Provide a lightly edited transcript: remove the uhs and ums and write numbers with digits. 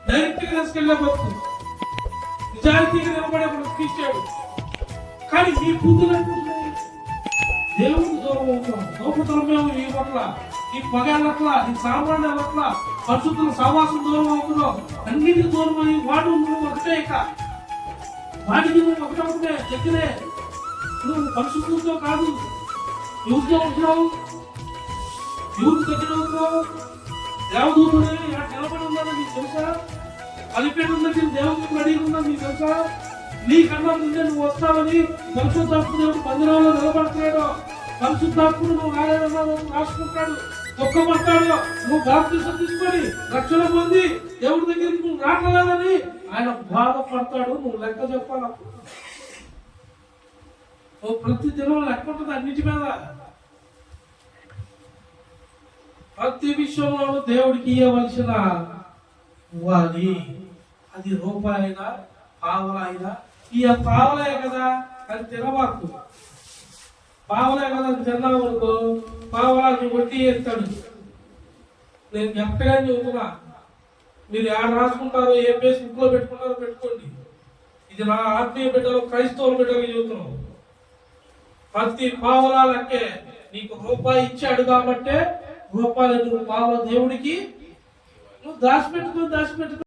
Direct గా తీసుకెళ్లే బతుకు, నిజాయితీగా నిలబడే బతుకు ఇచ్చాడు. కానీ మీ బుద్ధులు అనుకుంటున్నాయి దేవుడు దూరం అవుతాం, దోపతరం మేము ఈ పట్ల, ఈ పగలట్ల, ఈ సామాన్యులట్ల, పరిశుద్ధుల సహవాసం దూరం అవుతున్నాం. అన్నిటికి దూరం అయ్యి వాడు నువ్వు ఒకటే, ఇక వాటికి నువ్వు ఒకటే దగ్గరే. నువ్వు పరిశుద్ధులతో కాదు, ఎవరితో ఉంటున్నావు, ఎవరికి దగ్గర ఉంటున్నావు. దేవదూతుని నిలబడి ఉందని నీకు తెలుసా? అలిపేట ఉన్నది దేవదూతులు అడిగి ఉన్నది నీకు తెలుసా? నీకన్నా ముందే నువ్వు వస్తావని పరిశుద్ధాత్మ దేవుడు మందిరంలో నిలబడుతున్నాడు. పరిశుద్ధాత్ముడు నువ్వు ఆలయంలో రాసుకుంటాడు, దుఃఖపడతాడు. నువ్వు బాప్తిసం తీసుకొని రక్షణ పొంది దేవుడి దగ్గరికి నువ్వు రాకలేదని ఆయన బాధపడతాడు. నువ్వు లెక్క చెప్పాలి. ఓ ప్రతి దినం లెక్క ఉంటుంది అన్నిటి మీద. ప్రతి విషయంలో దేవుడికి ఇవ్వవలసిన ఇవ్వాలి. అది రూపాయైనా పావలైనా. ఇక పావలే కదా అది తినబాకు, పావలే కదా అది తిన్నావు అనుకో, పావలాకి వడ్డీ వేస్తాడు. నేను ఎంతగా చెబుతున్నా, మీరు ఏడ రాసుకుంటారో ఏ ఫేస్బుక్ లో పెట్టుకుంటారో పెట్టుకోండి. ఇది నా ఆత్మీయ బిడ్డలు, క్రైస్తవుల బిడ్డలు చెబుతున్నావు. ప్రతి పావలా లెక్కే. నీకు రూపాయి ఇచ్చాడు కాబట్టే రూపాయలు నువ్వు పావల దేవుడికి నువ్వు దాచిపెట్టుకో.